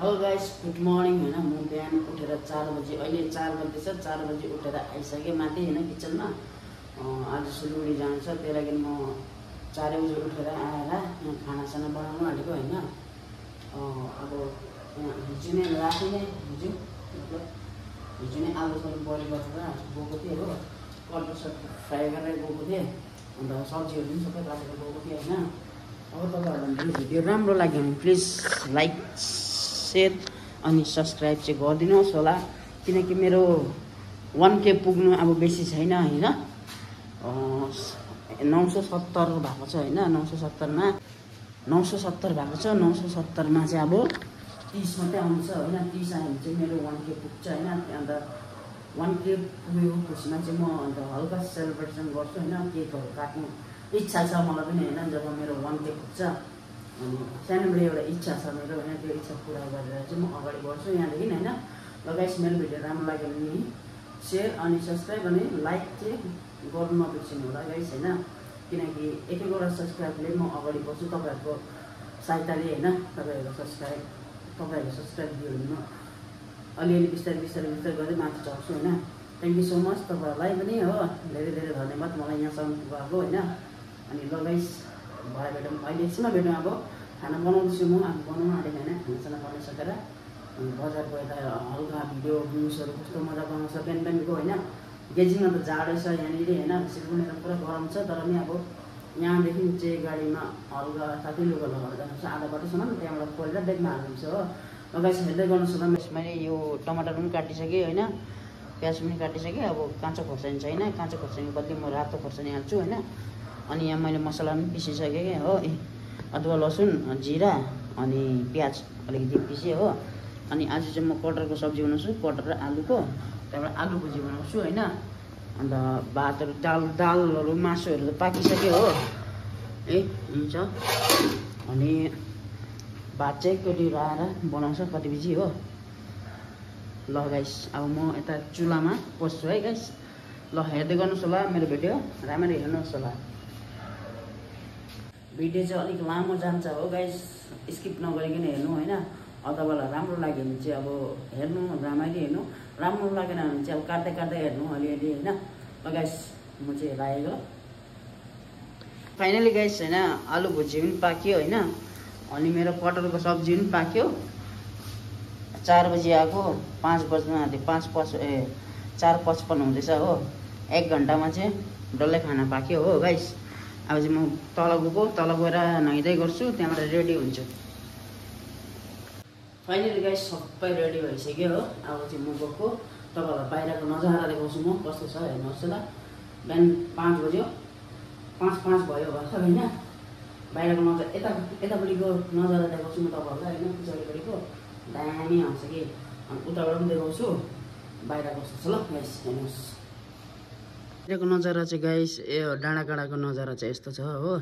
Hello guys, good morning होइन। म बिहान उठेर 4 बजे, अहिले 4 बज्दैछ, 4 बजे उठेर आइसकेँ माथि होइन किचनमा। आज सिलगढी जानु छ, त्यही लागि म 4 बजे उठेर आएर यहाँ खानासाना बनाउनु आँटेको होइन। अब यहाँ हिजो नै राति नै हिजो नै आलु सब्जी बडी गरेर गएको थिएँ हो। कटुर सब्जी फ्राई गरेर गएको थिएँ, अन्त सब्जीहरू पनि सबै काटेर गएको थिएँ होइन। अब तपाईँहरूलाई भिडियो राम्रो लाग्यो भने प्लिज लाइक, सेयर अनि सब्सक्राइब चाहिँ गरिदिनुहोस् होला, किनकि मेरो 1K पुग्नु अब बेसी छैन होइन। 970 भएको छ होइन। 970मा 970 भएको छ। 970मा चाहिँ अब 30 मात्रै आउँछ होइन। 30 आयो भने चाहिँ मेरो 1K पुग्छ होइन। अन्त 1K पुगेको खुसीमा चाहिँ म अन्त हल्का सेलिब्रेसन गर्छु होइन। केकहरू काट्नु इच्छा छ मलाई पनि होइन। जब मेरो 1K पुग्छ अनि सानोबाट एउटा इच्छा छ मेरो होइन। त्यो इच्छा पुरा गरेर चाहिँ म अगाडि बढ्छु यहाँदेखि होइन। ल गाइस, मेरो भिडियो राम्रो लाग्यो भने सेयर अनि सब्सक्राइब अनि लाइक चाहिँ गर्नु नबिर्सिनु होला गाइस होइन। किनकि एक एकवटा सब्सक्राइबले म अगाडि बढ्छु तपाईँहरूको सहायताले होइन। तपाईँहरूको सब्सक्राइब दियो भने म अलिअलि बिस्तारै गर्दै माथि चढ्छु होइन। थ्याङ्क यू सो मच तपाईँहरूलाई पनि हो। धेरै धेरै धन्यवाद मलाई यहाँसम्म पुऱ्याएको होइन। अनि ल गाइस, भए भेटौँ अहिले एकछिनमा भेटौँ। अब खाना बनाउँदैछु म, अब बनाउनु आँटेको होइन। खानासाना बनाइसकेर अनि बजारको यता हल्का भिडियो भ्युजहरू कस्तो मजा बनाउँछ पेनको होइन। गेजिङमा त जाडो छ यहाँनिर होइन। सिलगढीमा त पुरा गरम छ, तर पनि अब यहाँदेखि चाहिँ गाडीमा हल्का तातै लुगा लगाएर जानुपर्छ आधा बाटोसम्म, त्यहाँबाट खोलेर ब्यागमा हाल्नुहुन्छ हो। गाइस, हेर्दै गर्नुहोस् होला। मैले यो टमाटर पनि काटिसकेँ होइन, प्याज पनि काटिसकेँ। अब काँचो खोर्सानी छैन, काँचो खोर्सानीको बदली म रातो खोर्सानी हाल्छु होइन। अनि यहाँ मैले मसला पनि पिसिसकेँ हो। अदुवा, लसुन, जिरा अनि प्याज अलिकति पिसेँ हो। अनि आज चाहिँ म कटहरको सब्जी बनाउँछु, कटहर र आलुको। त्यहाँबाट आलु भुजी बनाउँछु होइन। अन्त भातहरू दालहरू मासुहरू त पाकिसक्यो हो। हुन्छ। अनि भात चाहिँ केटीहरू आएर बनाउँछ कति बजी हो। ल गाइस, अब म यता चुलामा पस्छु है गाइस। ल हेर्दै गर्नुहोस् होला मेरो भिडियो, राम्ररी हेर्नुहोस् होला। भिडियो चाहिँ अलिक लामो जान्छ हो गाइस, स्किप नगरिकन हेर्नु होइन। तपाईँलाई राम्रो लाग्यो भने चाहिँ अब हेर्नु, राम्ररी हेर्नु। राम्रो लागेन भने चाहिँ अब काट्दै हेर्नु अलिअलि होइन। ल गाइस, म चाहिँ लागेको फाइनली गाइस होइन। आलु भुजी पनि पाक्यो होइन। अनि मेरो कटहरको सब्जी पनि पाक्यो। 4 बजी आएको, 5 बज्न आँट्यो। 4:55 हुँदैछ हो। 1 घन्टामा चाहिँ डल्लै खाना पाक्यो हो गाइस। अब चाहिँ म तल गएर नुहाइदै गर्छु, त्यहाँबाट रेडी हुन्छु। फाइनली गाइस सबै रेडी भइसक्यो हो। अब चाहिँ म गएको, तपाईँहरूलाई बाहिरको नजारा देखाउँछु म कस्तो छ हेर्नुहोस् ल। बिहान 5 बज्यो, 5 भयो भर्खर होइन। बाहिरको नजारा यतापट्टिको नजारा देखाउँछु म तपाईँहरूलाई होइन। पछाडिपट्टिको दामी आउँछ कि, अनि उताबाट पनि देखाउँछु बाहिर कस्तो छ ल गाइस हेर्नुहोस्। बाहिरको नजारा चाहिँ गाइस डाँडाकाँडाको नजारा चाहिँ यस्तो छ हो।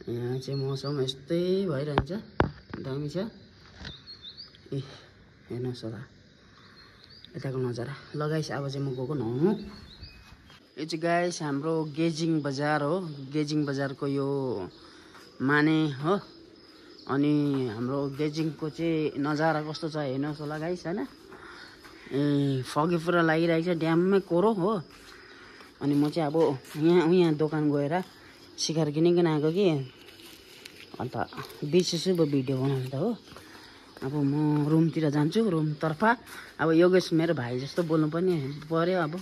यहाँ चाहिँ मौसम यस्तै भइरहन्छ, दामी छ। हेर्नुहोस् होला यताको नजारा। ल गाइस, अब चाहिँ म गएको नुहाउनु। यो चाहिँ गाइस हाम्रो गेजिङ बजार हो। गेजिङ बजारको यो माने हो। अनि हाम्रो गेजिङको चाहिँ नजारा कस्तो छ हेर्नुहोस् होला गाइस होइन। फगी पुरा लागिरहेको छ, ड्याममै कोरो हो। अनि म चाहिँ अब यहाँ दोकान गएर सिकार किनिकन आएको कि, अन्त बिर्सेछु भिडियो बनाउनु त हो। अब म रुमतिर जान्छु, रुमतर्फ। अब योगेश मेरो भाइ जस्तो बोल्नु पनि पऱ्यो अब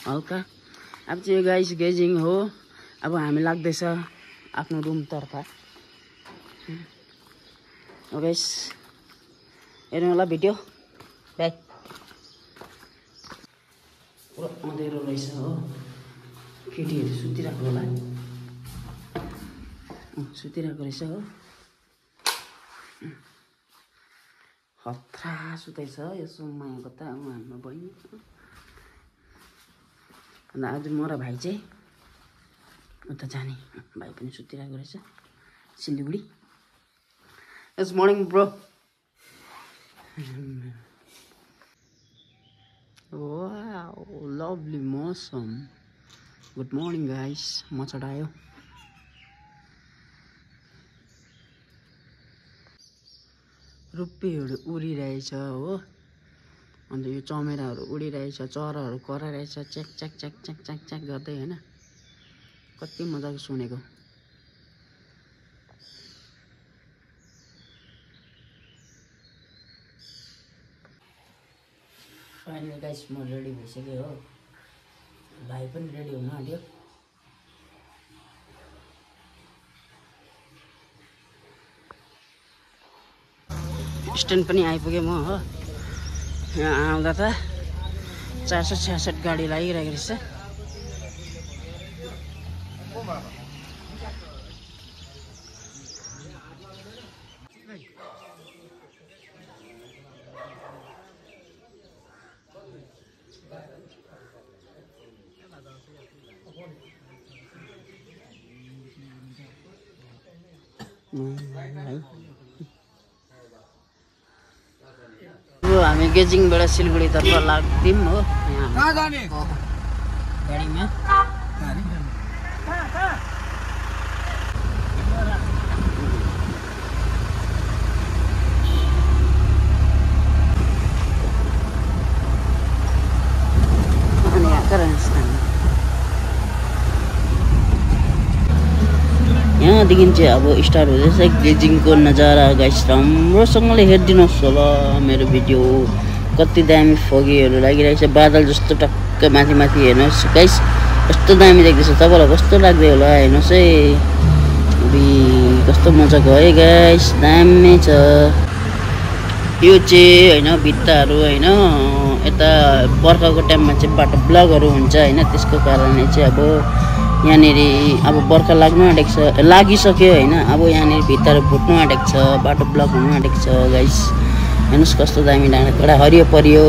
हल्का। अब चाहिँ गाइस गेजिङ हो। अब हामी लाग्दैछ आफ्नो रुमतर्फ। गाइस हेर्नु होला भिडियो, बाई। पुरा अँध्यारो रहेछ हो। केटीहरू सुतिरहेको होला, सुतिरहेको रहेछ हो। हत्रा सुताइ छ यो सोममायाको त हाम्रो बहिनी। अन्त आज म र भाइ चाहिँ उता जाने, भाइ पनि सुतिरहेको रहेछ Siliguri. It's morning bro. Wow, lovely मौसम। Good morning guys. म चढायो रुप्पीहरू उडिरहेछ हो। अन्त यो चमेराहरू उडिरहेछ, चराहरू कराइरहेछ च्याक च्याक च्याक च्याक च्याक च्याक गर्दै हैन। कति मजाको सुनेको। फाइनली गाइस म रेडी भइसक्यो हो। भाइ पनि रेडी हुन आँट्यो। स्ट्यान्ड पनि आइपुगेँ म हो। यहाँ आउँदा त 466 गाडी लागिरहेको रहेछ। हामी गेजिङबाट सिलगढीतर्फ लाग्दिम हो। यहाँ गाडीमा यहाँदेखि चाहिँ अब स्टार्ट हुँदैछ गेजिङको नजारा गाइस। राम्रोसँगले हेरिदिनुहोस् होला मेरो भिडियो। कति दामी फगीहरू लागिरहेछ, बादल जस्तो टक्क माथि माथि हेर्नुहोस् गाइस। कस्तो दामी देख्दैछ, तपाईँलाई कस्तो लाग्दै होला हेर्नुहोस् है। कस्तो मजाको है गाइस, दामी छ यो चाहिँ होइन। भित्ताहरू होइन, यता बर्खाको टाइममा चाहिँ बाटो ब्लकहरू हुन्छ होइन। त्यसको कारणले चाहिँ अब यहाँनिर अब बर्खा लाग्नु आँटेको छ, लागिसक्यो होइन। अब यहाँनिर भित्ताहरू फुट्नु आँटेको छ, बाटो ब्लक हुनु आँटेको छ गाइस। हेर्नुहोस् कस्तो दामी डाँडा हरियो परियो।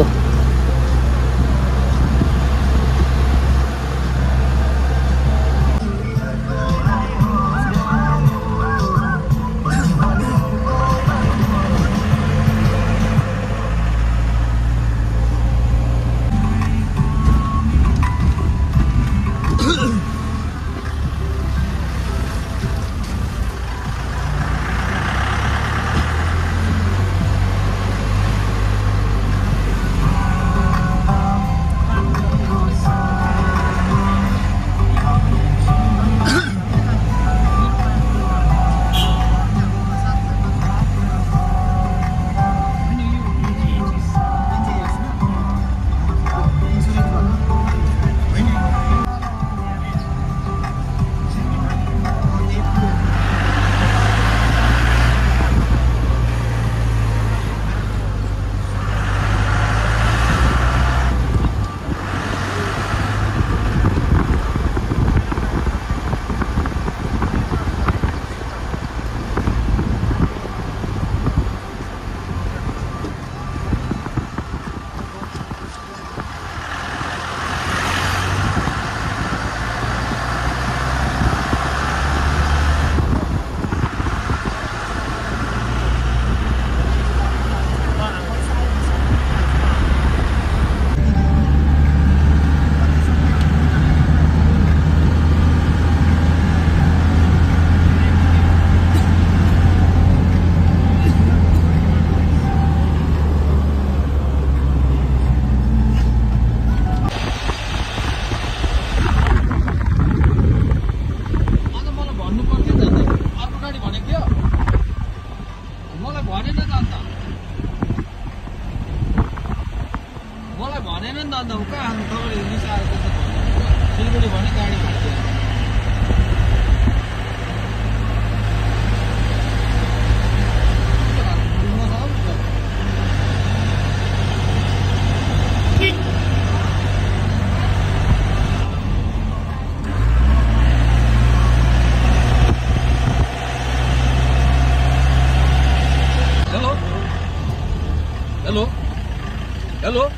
Hello?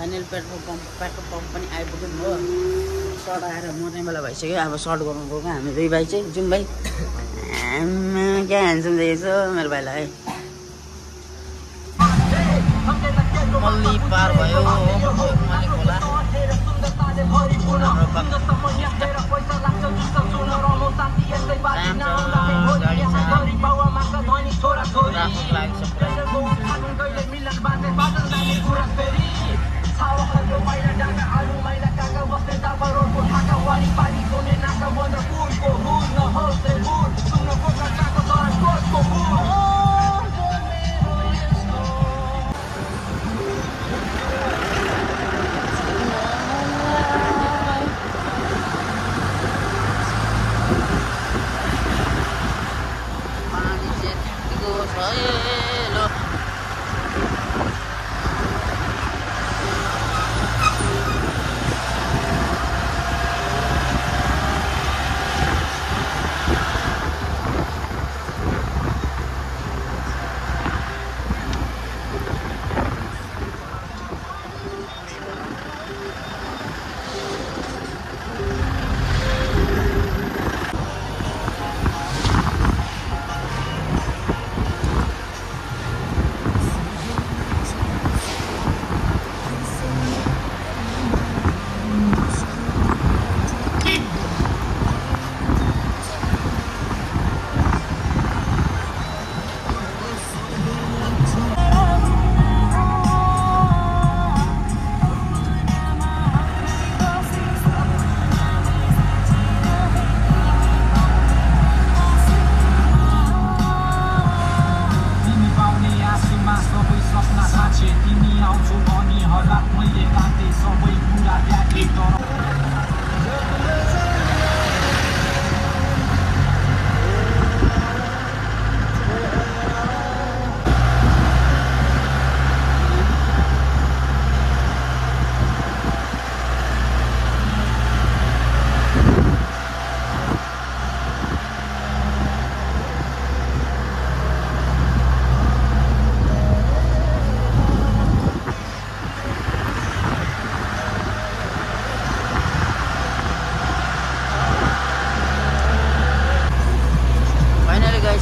फाइनल पेट्रोल पम्प पनि आइपुग्यौँ हो। सर्ट आएर मर्ने बेला भइसक्यो। अब सर्ट गर्नु गएको हामी दुई भाइ चाहिँ जाउँ भाइ। क्या ह्यान्डसम देखेछ मेरो भाइलाई। मल्ली पार भयो हिमाली खोला।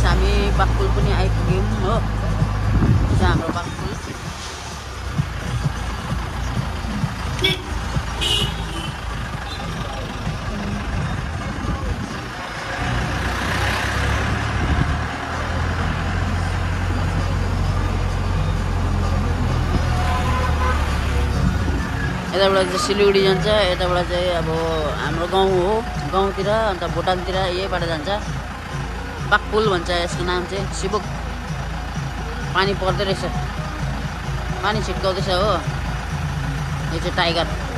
हामी बाघपुल पनि आइपुग्यौँ हो। हाम्रो बाघपुल यताबाट चाहिँ सिलगढी जान्छ। यताबाट चाहिँ अब हाम्रो गाउँ हो, गाउँतिर अन्त भुटानतिर यहीबाट जान्छ। बाघपुल भन्छ यसको नाम चाहिँ। सिबुक पानी पर्दै रहेछ, पानी छिट्काउँदैछ हो। यो चाहिँ टाइगर।